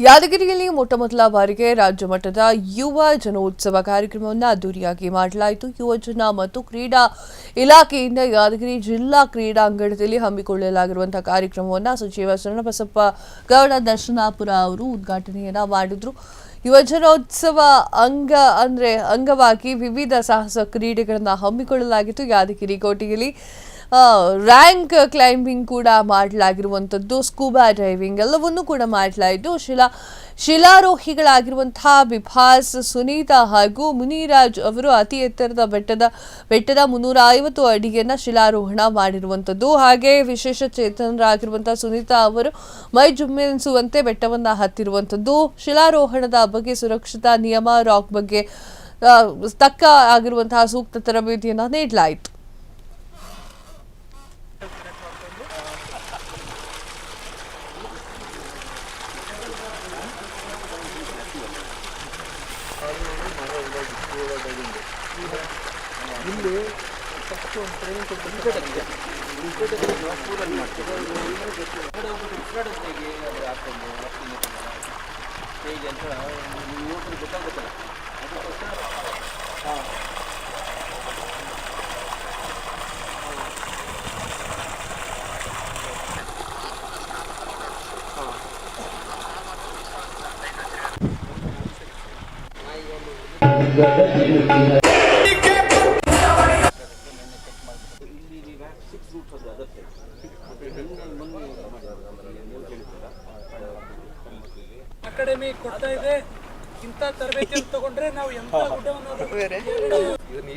ಯಾದಗಿರಿಯಲ್ಲಿ ಮೊಟ್ಟಮೊದಲ ಬಾರಿಗೆ ರಾಜ್ಯ ಮಟ್ಟದ ಯುವ ಜನೋತ್ಸವ ಕಾರ್ಯಕ್ರಮವನ್ನು ಅದ್ದೂರಿಯಾಗಿ ಮಾಡಲಾಯಿತು. ಯುವಜನ ಮತ್ತು ಕ್ರೀಡಾ ಇಲಾಖೆಯಿಂದ ಯಾದಗಿರಿ ಜಿಲ್ಲಾ ಕ್ರೀಡಾಂಗಣದಲ್ಲಿ ಹಮ್ಮಿಕೊಳ್ಳಲಾಗಿರುವಂತಹ ಕಾರ್ಯಕ್ರಮವನ್ನು ಸಚಿವ ಶರಣಬಸಪ್ಪ ಗೌಡ ದರ್ಶನಾಪುರ ಅವರು ಉದ್ಘಾಟನೆಯನ್ನ ಮಾಡಿದ್ರು. ಯುವಜನೋತ್ಸವ ಅಂಗವಾಗಿ ವಿವಿಧ ಸಾಹಸ ಕ್ರೀಡೆಗಳನ್ನು ಹಮ್ಮಿಕೊಳ್ಳಲಾಗಿತ್ತು. ಯಾದಗಿರಿ ಕೋಟೆಯಲ್ಲಿ ರ್ಯಾಂಕ್ ಕ್ಲೈಂಬಿಂಗ್ ಕೂಡ ಮಾಡಲಾಗಿರುವಂಥದ್ದು, ಸ್ಕೂಬಾ ಡೈವಿಂಗ್ ಎಲ್ಲವನ್ನೂ ಕೂಡ ಮಾಡಲಾಯಿತು. ಶಿಲಾರೋಹಿಗಳಾಗಿರುವಂತಹ ಬಿಭಾಸ್, ಸುನೀತಾ ಹಾಗೂ ಮುನಿರಾಜ್ ಅವರು ಅತಿ ಎತ್ತರದ ಬೆಟ್ಟದ 350 ಅಡಿಯನ್ನು ಶಿಲಾರೋಹಣ ಮಾಡಿರುವಂಥದ್ದು. ಹಾಗೆ ವಿಶೇಷ ಚೇತನರಾಗಿರುವಂತಹ ಸುನೀತಾ ಅವರು ಮೈ ಜುಮ್ಮೆನಿಸುವಂತೆ ಬೆಟ್ಟವನ್ನು ಹತ್ತಿರುವಂಥದ್ದು. ಶಿಲಾರೋಹಣದ ಬಗ್ಗೆ ಸುರಕ್ಷತಾ ನಿಯಮ, ರಾಕ್ ಬಗ್ಗೆ ತಕ್ಕ ಆಗಿರುವಂತಹ ಸೂಕ್ತ ತರಬೇತಿಯನ್ನು ನೀಡಲಾಯಿತು. ಅಕಾಡೆಮಿ ಕೊಡ್ತಾ ಇದೆ. ಇಂಥ ತರಬೇತಿ ತಗೊಂಡ್ರೆ ನಾವು ಎಂತ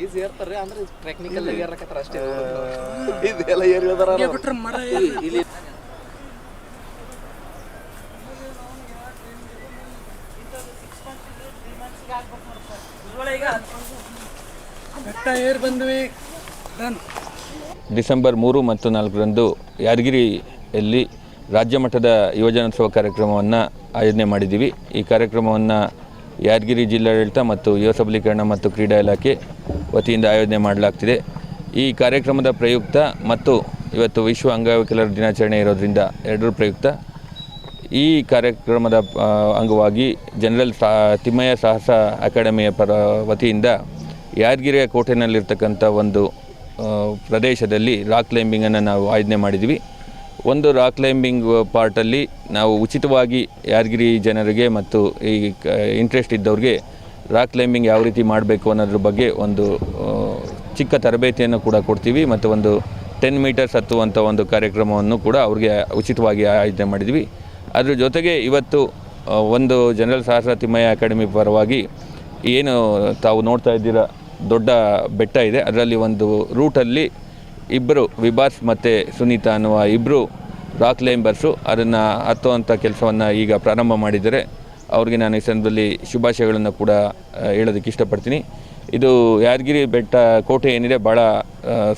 ಈಸಿ ಇರ್ತಾರೆ ಅಂದ್ರೆ ಟೆಕ್ನಿಕಲ್ ಏರ್ಲಕತ್ತಾರ ಅಷ್ಟೇ. ಇದೆಲ್ಲ ಏರಿದಾರ ಬಿಟ್ರೆ ಮರ ಬೆಟ್ಟ ಏರ್ ಬಂದ್ವಿ. ಡಿಸೆಂಬರ್ 3 ಮತ್ತು 4ರಂದು ಯಾದಗಿರಿಯಲ್ಲಿ ರಾಜ್ಯ ಮಟ್ಟದ ಯುವಜನೋತ್ಸವ ಕಾರ್ಯಕ್ರಮವನ್ನು ಆಯೋಜನೆ ಮಾಡಿದ್ದೀವಿ. ಈ ಕಾರ್ಯಕ್ರಮವನ್ನು ಯಾದಗಿರಿ ಜಿಲ್ಲಾಡಳಿತ ಮತ್ತು ಯುವ ಸಬಲೀಕರಣ ಮತ್ತು ಕ್ರೀಡಾ ಇಲಾಖೆ ವತಿಯಿಂದ ಆಯೋಜನೆ ಮಾಡಲಾಗ್ತಿದೆ. ಈ ಕಾರ್ಯಕ್ರಮದ ಪ್ರಯುಕ್ತ ಮತ್ತು ಇವತ್ತು ವಿಶ್ವ ಅಂಗವಿಕಲರ ದಿನಾಚರಣೆ ಇರೋದರಿಂದ ಎರಡರ ಪ್ರಯುಕ್ತ ಈ ಕಾರ್ಯಕ್ರಮದ ಅಂಗವಾಗಿ ಜನರಲ್ ತಿಮ್ಮಯ್ಯ ಸಾಹಸ ಅಕಾಡೆಮಿಯ ವತಿಯಿಂದ ಯಾದಗಿರಿಯ ಕೋಟೆನಲ್ಲಿರ್ತಕ್ಕಂಥ ಒಂದು ಪ್ರದೇಶದಲ್ಲಿ ರಾಕ್ ಕ್ಲೈಂಬಿಂಗನ್ನು ನಾವು ಆಯೋಜನೆ ಮಾಡಿದ್ವಿ. ಒಂದು ರಾಕ್ ಕ್ಲೈಂಬಿಂಗ್ ಪಾರ್ಟಲ್ಲಿ ನಾವು ಉಚಿತವಾಗಿ ಯಾದಗಿರಿ ಜನರಿಗೆ ಮತ್ತು ಈ ಇಂಟ್ರೆಸ್ಟ್ ಇದ್ದವ್ರಿಗೆ ರಾಕ್ ಕ್ಲೈಂಬಿಂಗ್ ಯಾವ ರೀತಿ ಮಾಡಬೇಕು ಅನ್ನೋದ್ರ ಬಗ್ಗೆ ಒಂದು ಚಿಕ್ಕ ತರಬೇತಿಯನ್ನು ಕೂಡ ಕೊಡ್ತೀವಿ ಮತ್ತು ಒಂದು 10 ಮೀಟರ್ಸ್ ಹತ್ತುವಂಥ ಒಂದು ಕಾರ್ಯಕ್ರಮವನ್ನು ಕೂಡ ಅವ್ರಿಗೆ ಉಚಿತವಾಗಿ ಆಯೋಜನೆ ಮಾಡಿದ್ವಿ. ಅದ್ರ ಜೊತೆಗೆ ಇವತ್ತು ಒಂದು ಜನರಲ್ ಸಾಹಸ ತಿಮ್ಮಯ್ಯ ಅಕಾಡೆಮಿ ಪರವಾಗಿ ಏನು ತಾವು ನೋಡ್ತಾ ಇದ್ದೀರ ದೊಡ್ಡ ಬೆಟ್ಟ ಇದೆ, ಅದರಲ್ಲಿ ಒಂದು ರೂಟಲ್ಲಿ ಇಬ್ಬರು ವಿಭಾಸ್ ಮತ್ತು ಸುನೀತಾ ಅನ್ನುವ ಇಬ್ಬರು ರಾಕ್ ಕ್ಲೈಂಬರ್ಸು ಅದನ್ನು ಹತ್ತುವಂಥ ಕೆಲಸವನ್ನು ಈಗ ಪ್ರಾರಂಭ ಮಾಡಿದ್ದಾರೆ. ಅವ್ರಿಗೆ ನಾನು ಈ ಸಂದರ್ಭದಲ್ಲಿ ಶುಭಾಶಯಗಳನ್ನು ಕೂಡ ಹೇಳೋದಕ್ಕೆ ಇಷ್ಟಪಡ್ತೀನಿ. ಇದು ಯಾದಗಿರಿ ಬೆಟ್ಟ ಕೋಟೆ ಏನಿದೆ ಭಾಳ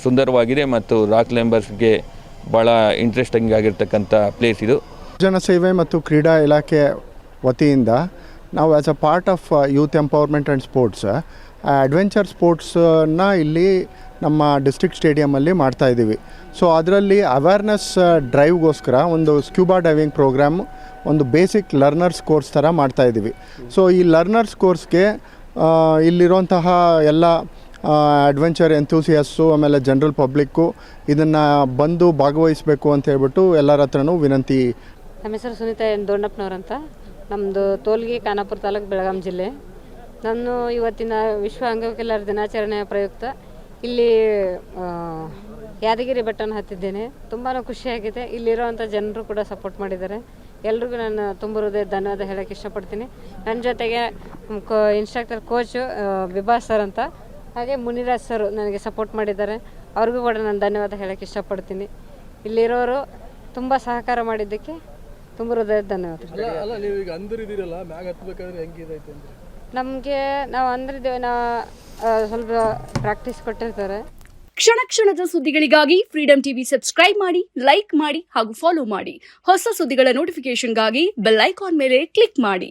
ಸುಂದರವಾಗಿದೆ ಮತ್ತು ರಾಕ್ ಕ್ಲೈಂಬರ್ಸ್ಗೆ ಭಾಳ ಇಂಟ್ರೆಸ್ಟಿಂಗ್ ಆಗಿರ್ತಕ್ಕಂಥ ಪ್ಲೇಸ್ ಇದು. ಜನಸೇವೆ ಮತ್ತು ಕ್ರೀಡಾ ಇಲಾಖೆ ವತಿಯಿಂದ ನಾವು as a part of youth empowerment and sports adventure ಸ್ಪೋರ್ಟ್ಸನ್ನು ಇಲ್ಲಿ ನಮ್ಮ ಡಿಸ್ಟ್ರಿಕ್ಟ್ ಸ್ಟೇಡಿಯಮಲ್ಲಿ ಮಾಡ್ತಾಯಿದ್ದೀವಿ. ಸೊ ಅದರಲ್ಲಿ ಅವೇರ್ನೆಸ್ ಡ್ರೈವ್ಗೋಸ್ಕರ ಒಂದು ಸ್ಕ್ಯೂಬಾ ಡೈವಿಂಗ್ ಪ್ರೋಗ್ರಾಮ್, ಒಂದು ಬೇಸಿಕ್ ಲರ್ನರ್ಸ್ ಕೋರ್ಸ್ ಥರ ಮಾಡ್ತಾಯಿದ್ದೀವಿ. ಸೊ ಈ ಲರ್ನರ್ಸ್ ಕೋರ್ಸ್ಗೆ ಇಲ್ಲಿರುವಂತಹ ಎಲ್ಲ ಅಡ್ವೆಂಚರ್ ಎಂಥೂಸಿಯಸ್ಸು ಆಮೇಲೆ ಜನರಲ್ ಪಬ್ಲಿಕ್ಕು ಇದನ್ನು ಬಂದು ಭಾಗವಹಿಸಬೇಕು ಅಂತ ಹೇಳ್ಬಿಟ್ಟು ಎಲ್ಲರ ಹತ್ರನೂ ವಿನಂತಿ. ನಮ್ಮ ಹೆಸರು ಸುನೀತಾ ದೊಣ್ಣಪ್ಪನವ್ರಂತ. ನಮ್ಮದು ತೋಲ್ಗಿ, ಖಾನಾಪುರ ತಾಲೂಕು, ಬೆಳಗಾಂ ಜಿಲ್ಲೆ. ನಾನು ಇವತ್ತಿನ ವಿಶ್ವ ಅಂಗವಿಕಲರ ದಿನಾಚರಣೆಯ ಪ್ರಯುಕ್ತ ಇಲ್ಲಿ ಯಾದಗಿರಿ ಬೆಟ್ಟನ ಹತ್ತಿದ್ದೇನೆ. ತುಂಬಾ ಖುಷಿಯಾಗಿದೆ. ಇಲ್ಲಿರುವಂಥ ಜನರು ಕೂಡ ಸಪೋರ್ಟ್ ಮಾಡಿದ್ದಾರೆ. ಎಲ್ರಿಗೂ ನಾನು ತುಂಬ ಹೃದಯ ಧನ್ಯವಾದ ಹೇಳೋಕ್ಕೆ ಇಷ್ಟಪಡ್ತೀನಿ. ನನ್ನ ಜೊತೆಗೆ ಇನ್ಸ್ಟ್ರಕ್ಟರ್ ಕೋಚು ಬಿಭಾಸ್ ಸರ್ ಅಂತ, ಹಾಗೆ ಮುನಿರಾಜ್ ಸರ್ ನನಗೆ ಸಪೋರ್ಟ್ ಮಾಡಿದ್ದಾರೆ. ಅವ್ರಿಗೂ ಕೂಡ ನಾನು ಧನ್ಯವಾದ ಹೇಳೋಕ್ಕೆ ಇಷ್ಟಪಡ್ತೀನಿ. ಇಲ್ಲಿರೋರು ತುಂಬ ಸಹಕಾರ ಮಾಡಿದ್ದಕ್ಕೆ ತುಂಬ ಹೃದಯದ ಧನ್ಯವಾದ. ನಮಗೆ ನಾವು ಅಂದ್ರಿದ್ದೇವೆ, ಸ್ವಲ್ಪ ಪ್ರಾಕ್ಟೀಸ್ ಕೊಟ್ಟಿರ್ತಾರೆ. ಕ್ಷಣ ಕ್ಷಣದ ಸುದ್ದಿಗಳಿಗಾಗಿ ಫ್ರೀಡಂ ಟಿವಿ ಸಬ್ಸ್ಕ್ರೈಬ್ ಮಾಡಿ, ಲೈಕ್ ಮಾಡಿ ಹಾಗೂ ಫಾಲೋ ಮಾಡಿ. ಹೊಸ ಸುದ್ದಿಗಳ ನೋಟಿಫಿಕೇಶನ್ಗಾಗಿ ಬೆಲ್ ಐಕಾನ್ ಮೇಲೆ ಕ್ಲಿಕ್ ಮಾಡಿ.